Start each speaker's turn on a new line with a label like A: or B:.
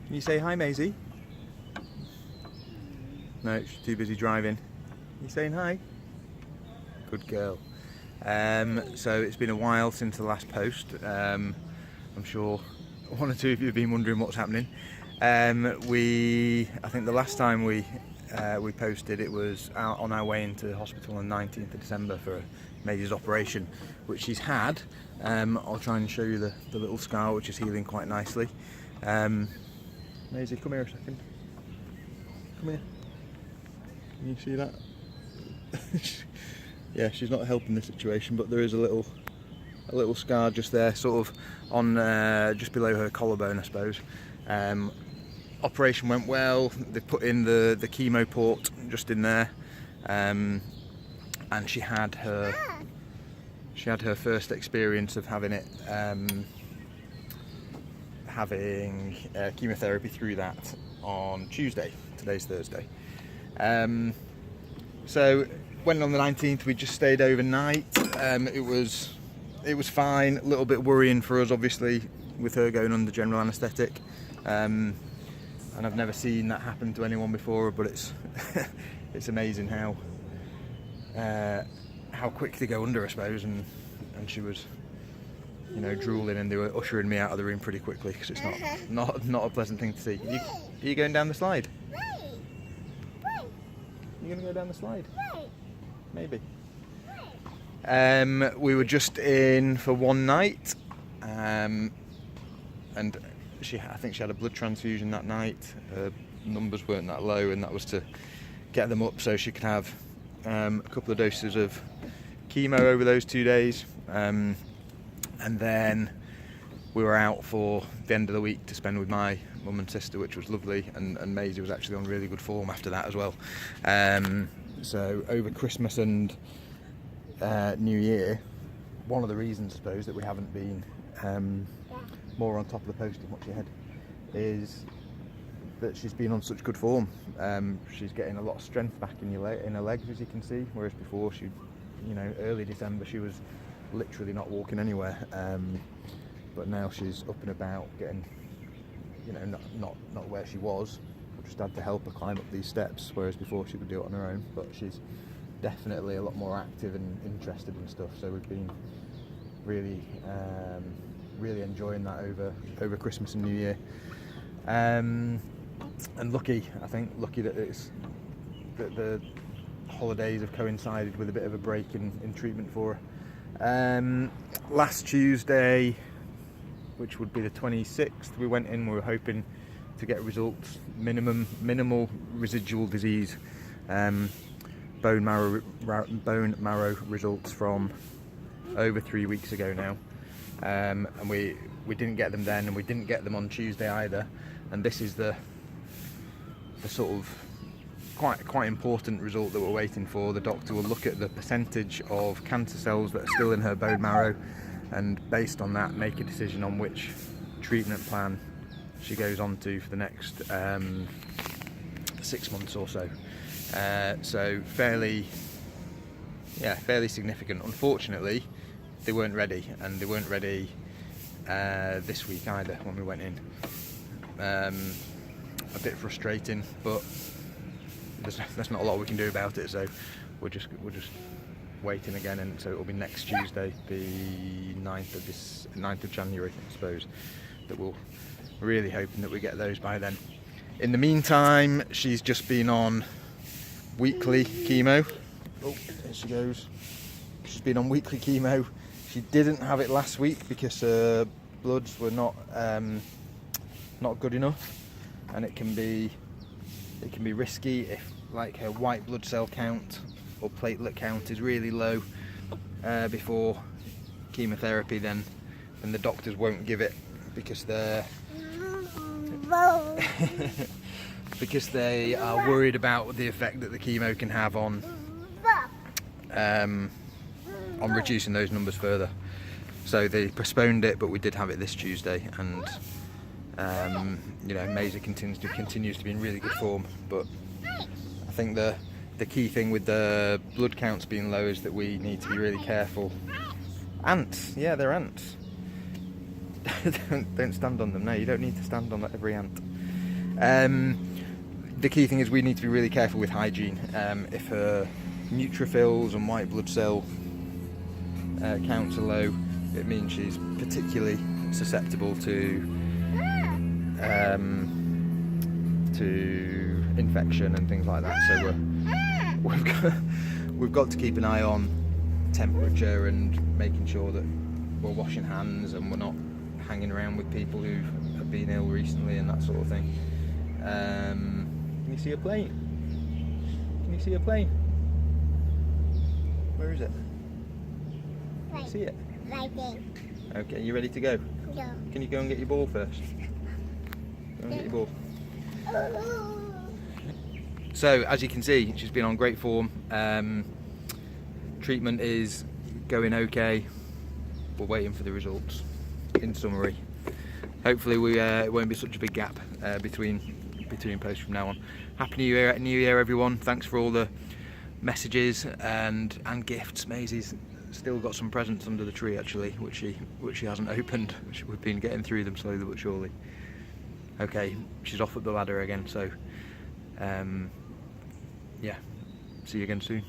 A: Can you say hi, Maisie? No, she's too busy driving. You saying hi? Good girl. So it's been a while since the last post. I'm sure one or two of you have been wondering what's happening. I think the last time we posted, it was out on our way into hospital on the 19th of December for Maisie's operation, which she's had. I'll try and show you the little scar, which is healing quite nicely. Maisie, come here a second. Come here. Can you see that? Yeah, she's not helping the situation, but there is a little scar just there, sort of on just below her collarbone, I suppose. Operation went well. They put in the chemo port just in there, and she had her first experience of having it, having chemotherapy through that on Tuesday. Today's Thursday. So went on the 19th. We just stayed overnight. It was fine. A little bit worrying for us, obviously, with her going under general anaesthetic. And I've never seen that happen to anyone before, but it's it's amazing how quick they go under, I suppose. And she was, drooling, and they were ushering me out of the room pretty quickly because it's not a pleasant thing to see. Are you going down the slide? You're going to go down the slide? Maybe. We were just in for one night, and I think she had a blood transfusion that night. Her numbers weren't that low, and that was to get them up so she could have a couple of doses of chemo over those 2 days. And then we were out for the end of the week to spend with my mum and sister, which was lovely, and Maisie was actually on really good form after that as well. So over Christmas and New Year, one of the reasons, I suppose, that we haven't been more on top of the posting what she had is that she's been on such good form. She's getting a lot of strength back in her legs, as you can see, whereas before she, early December she was literally not walking anywhere. But now she's up and about, getting, not where she was. We just had to help her climb up these steps, whereas before she could do it on her own. But she's definitely a lot more active and interested in stuff. So we've been really enjoying that over Christmas and New Year. And lucky that the holidays have coincided with a bit of a break in treatment for her. Last Tuesday, which would be the 26th, we went in. We were hoping to get results, minimal residual disease, bone marrow results from over 3 weeks ago now, and we didn't get them then, and we didn't get them on Tuesday either. And this is the sort of quite important result that we're waiting for. The doctor will look at the percentage of cancer cells that are still in her bone marrow, and based on that make a decision on which treatment plan she goes on to for the next 6 months or so. So fairly significant. Unfortunately, they weren't ready, and they weren't ready this week either when we went in. A bit frustrating, but there's not a lot we can do about it, so we're just waiting again, and so it'll be next Tuesday, the 9th of January, I suppose, that we're really hoping that we get those by then. In the meantime, she's just been on weekly chemo. Oh, there she goes. She's been on weekly chemo. She didn't have it last week because her bloods were not good enough, and it can be risky if, like, her white blood cell count or platelet count is really low before chemotherapy. Then the doctors won't give it because they are worried about the effect that the chemo can have on reducing those numbers further. So they postponed it, but we did have it this Tuesday, and Maisie continues to be in really good form. But I think the key thing with the blood counts being low is that we need to be really careful. Ants, yeah, they're ants. Don't stand on them. No, you don't need to stand on every ant. The key thing is we need to be really careful with hygiene. If her neutrophils and white blood cell counts are low, it means she's particularly susceptible to infection and things like that. So we've got to keep an eye on temperature and making sure that we're washing hands and we're not hanging around with people who have been ill recently and that sort of thing. Can you see a plane? Can you see a plane? Where is it?
B: Right.
A: See it?
B: Right there.
A: Okay, you ready to go?
B: Go.
A: Can you go and get your ball first? Go and get your ball. So, as you can see, she's been on great form. Treatment is going okay. We're waiting for the results. In summary, hopefully it won't be such a big gap between posts from now on. Happy New Year, everyone! Thanks for all the messages and gifts. Maisie's still got some presents under the tree actually, which she hasn't opened. We've been getting through them slowly but surely. Okay, she's off up the ladder again. So, yeah, see you again soon.